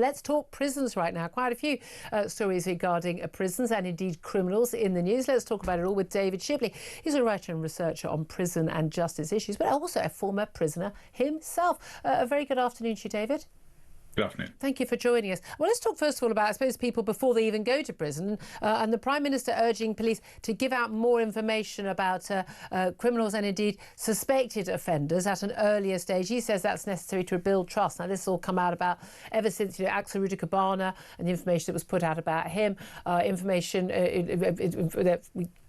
Let's talk prisons right now. Quite a few stories regarding prisons and indeed criminals in the news. Let's talk about it all with David Shipley. He's a writer and researcher on prison and justice issues, but also a former prisoner himself. A very good afternoon to you, David. Good afternoon. Thank you for joining us. Well, let's talk first of all about, I suppose, people before they even go to prison, and the Prime Minister urging police to give out more information about criminals and indeed suspected offenders at an earlier stage. He says that's necessary to rebuild trust. Now, this has all come out about ever since Axel Rudiker-Barner and the information that was put out about him,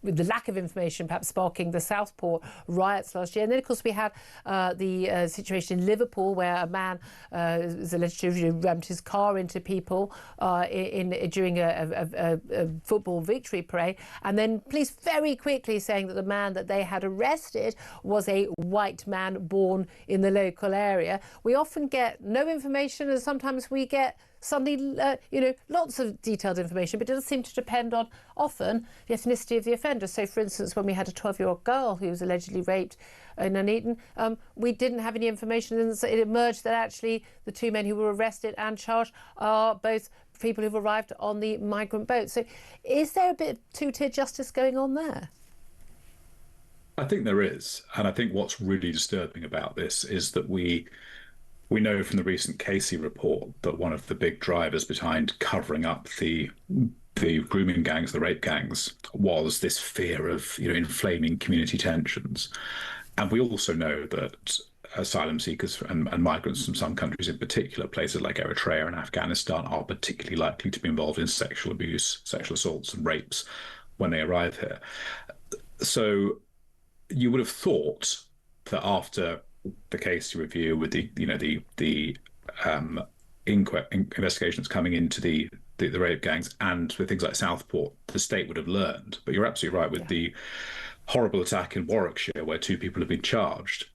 with the lack of information perhaps sparking the Southport riots last year. And then, of course, we had the situation in Liverpool where a man is alleged to have rammed his car into people during a football victory parade. And then police very quickly saying that the man that they had arrested was a white man born in the local area. We often get no information, and sometimes we get suddenly, lots of detailed information, but it does seem to depend on, often, the ethnicity of the offender. So, for instance, when we had a 12-year-old girl who was allegedly raped in Nuneaton, we didn't have any information, and so it emerged that actually the two men who were arrested and charged are both people who've arrived on the migrant boat. So is there a bit of two-tier justice going on there? I think there is. And I think what's really disturbing about this is that we know from the recent Casey report that one of the big drivers behind covering up the grooming gangs, the rape gangs, was this fear of inflaming community tensions. And we also know that asylum seekers and migrants from some countries, in particular places like Eritrea and Afghanistan, are particularly likely to be involved in sexual abuse, sexual assaults and rapes when they arrive here. So you would have thought that after the Casey review, with the investigations coming into the rape gangs and with things like Southport, the state would have learned. But you're absolutely right with the horrible attack in Warwickshire, where two people have been charged.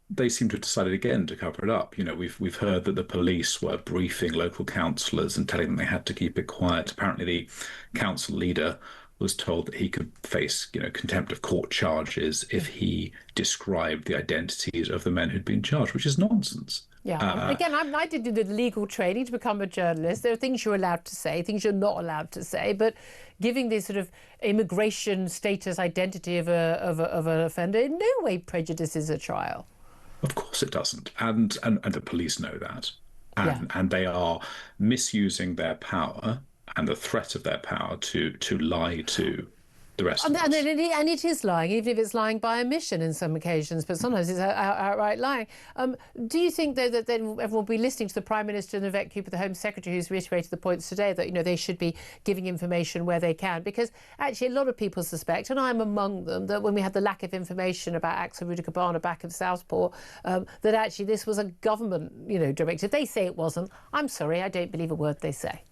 They seem to have decided again to cover it up. We've heard that the police were briefing local councillors and telling them they had to keep it quiet. Apparently, the council leader was told that he could face, contempt of court charges if he described the identities of the men who'd been charged, which is nonsense. Yeah. Again, I did the legal training to become a journalist. There are things you're allowed to say, things you're not allowed to say, but giving this sort of immigration status identity of an offender in no way prejudices a trial. Of course it doesn't. And the police know that. And they are misusing their power and the threat of their power to lie to the rest of us. And it is lying, even if it's lying by omission in some occasions, but sometimes it's outright lying. Do you think, though, that then everyone will be listening to the Prime Minister and the Vet Cooper, the Home Secretary, who's reiterated the points today that, they should be giving information where they can? Because actually a lot of people suspect, and I'm among them, that when we had the lack of information about Axel Rudiker-Barner back of Southport, that actually this was a government, directive. They say it wasn't. I'm sorry, I don't believe a word they say.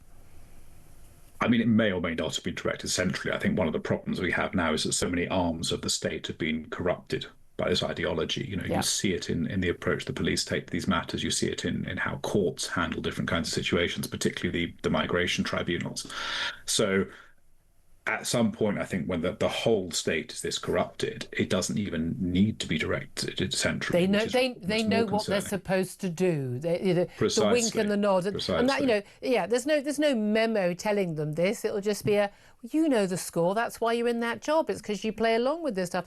I mean, it may or may not have been directed centrally. I think one of the problems we have now is that so many arms of the state have been corrupted by this ideology. You see it in the approach the police take to these matters. You see it in how courts handle different kinds of situations, particularly the migration tribunals. So at some point, I think when the whole state is this corrupted, it doesn't even need to be directed centrally. They know what they're supposed to do. The wink and the nod, Precisely. and that there's no memo telling them this. It'll just be the score. That's why you're in that job. It's because you play along with this stuff.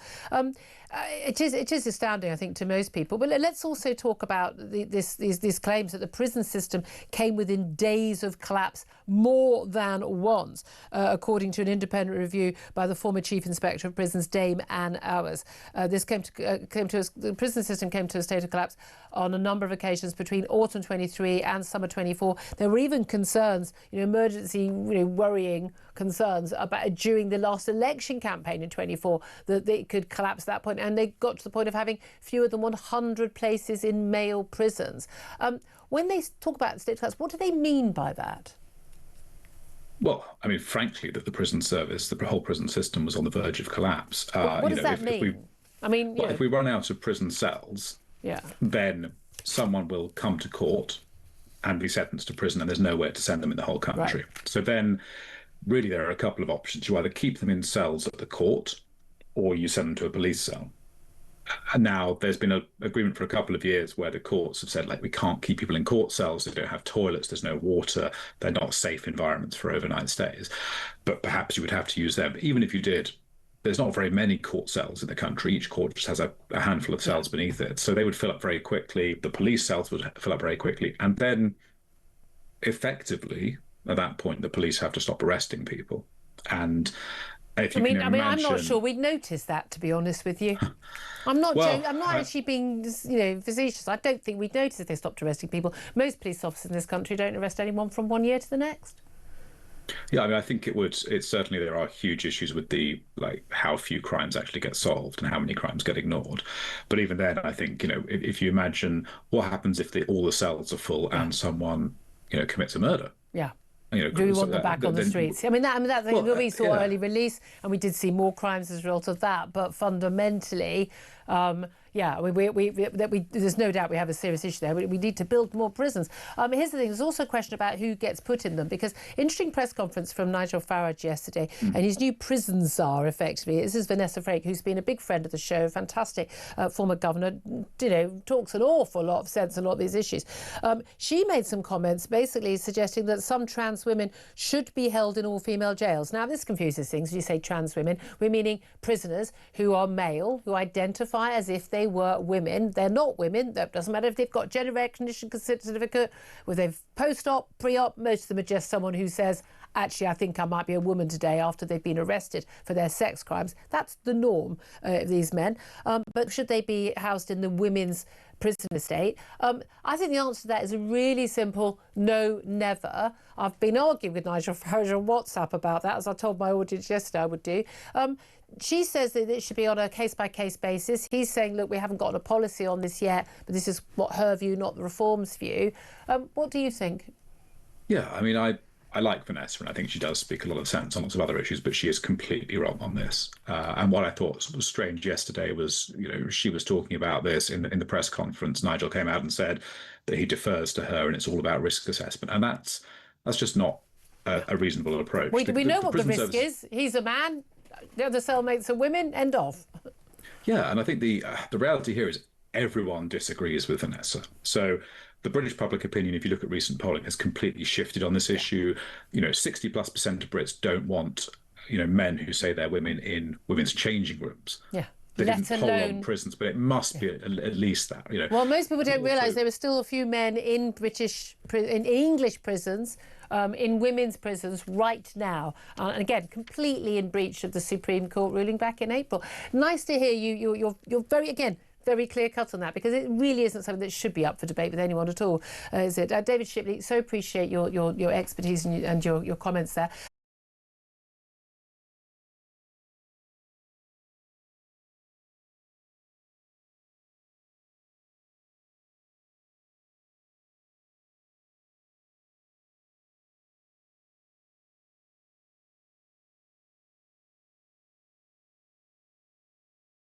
It is astounding, I think, to most people. But let's also talk about these claims that the prison system came within days of collapse more than once, according to an independent review by the former Chief Inspector of Prisons, Dame Anne Owers. The prison system came to a state of collapse on a number of occasions between autumn 23 and summer 24. There were even concerns, emergency, worrying concerns about during the last election campaign in 24 that they could collapse at that point, and they got to the point of having fewer than 100 places in male prisons. When they talk about state collapse, what do they mean by that? Well, I mean, frankly, that the prison service, the whole prison system was on the verge of collapse. What does that mean? If we run out of prison cells, then someone will come to court and be sentenced to prison, and there's nowhere to send them in the whole country. Right. So then, really, there are a couple of options. You either keep them in cells at the court, or you send them to a police cell. And now there's been an agreement for a couple of years where the courts have said, like, we can't keep people in court cells. They don't have toilets. There's no water. They're not safe environments for overnight stays. But perhaps you would have to use them. Even if you did, there's not very many court cells in the country. Each court just has a handful of cells beneath it. So they would fill up very quickly. The police cells would fill up very quickly. And then effectively, at that point, the police have to stop arresting people. And if you I'm not sure we'd notice that, to be honest with you. I'm not actually being, facetious. I don't think we'd notice if they stopped arresting people. Most police officers in this country don't arrest anyone from one year to the next. Yeah, I mean, I think it would. It's certainly, there are huge issues with how few crimes actually get solved and how many crimes get ignored. But even then, I think, if you imagine what happens if all the cells are full and someone, commits a murder. Yeah. Do we want them back on the streets? We saw early release, and we did see more crimes as a result of that. But fundamentally, there's no doubt we have a serious issue there. We need to build more prisons. Here's the thing: there's also a question about who gets put in them, because interesting press conference from Nigel Farage yesterday, and his new prison czar, effectively. This is Vanessa Frake, who's been a big friend of the show, fantastic former governor. Talks an awful lot of sense on a lot of these issues. She made some comments, basically suggesting that some trans women should be held in all-female jails. Now, this confuses things. When you say trans women, we're meaning prisoners who are male, who identify as if they were women. They're not women. That doesn't matter if they've got gender recognition certificate, whether they've post-op, pre-op. Most of them are just someone who says, actually, I think I might be a woman today, after they've been arrested for their sex crimes. That's the norm of these men. But should they be housed in the women's prison estate? I think the answer to that is a really simple no, never. I've been arguing with Nigel Farage on WhatsApp about that, as I told my audience yesterday I would do. She says that it should be on a case-by-case basis. He's saying, look, we haven't got a policy on this yet, but this is what her view, not the Reform's view. What do you think? Yeah, I mean, I like Vanessa, and I think she does speak a lot of sense on lots of other issues, but she is completely wrong on this. And what I thought was strange yesterday was, she was talking about this in the press conference. Nigel came out and said that he defers to her and it's all about risk assessment. And that's just not a reasonable approach. We know what the risk is. He's a man. The other cellmates are women. End of. Yeah, and I think the reality here is everyone disagrees with Vanessa. So the British public opinion, if you look at recent polling, has completely shifted on this issue. 60+% of Brits don't want, men who say they're women in women's changing rooms. Yeah. They didn't poll on prisons, but it must be at least that. Well, most people don't realise there are still a few men in English prisons, in women's prisons right now, and again, completely in breach of the Supreme Court ruling back in April. Nice to hear you. You're very clear cut on that, because it really isn't something that should be up for debate with anyone at all, is it? David Shipley, so appreciate your expertise and your comments there.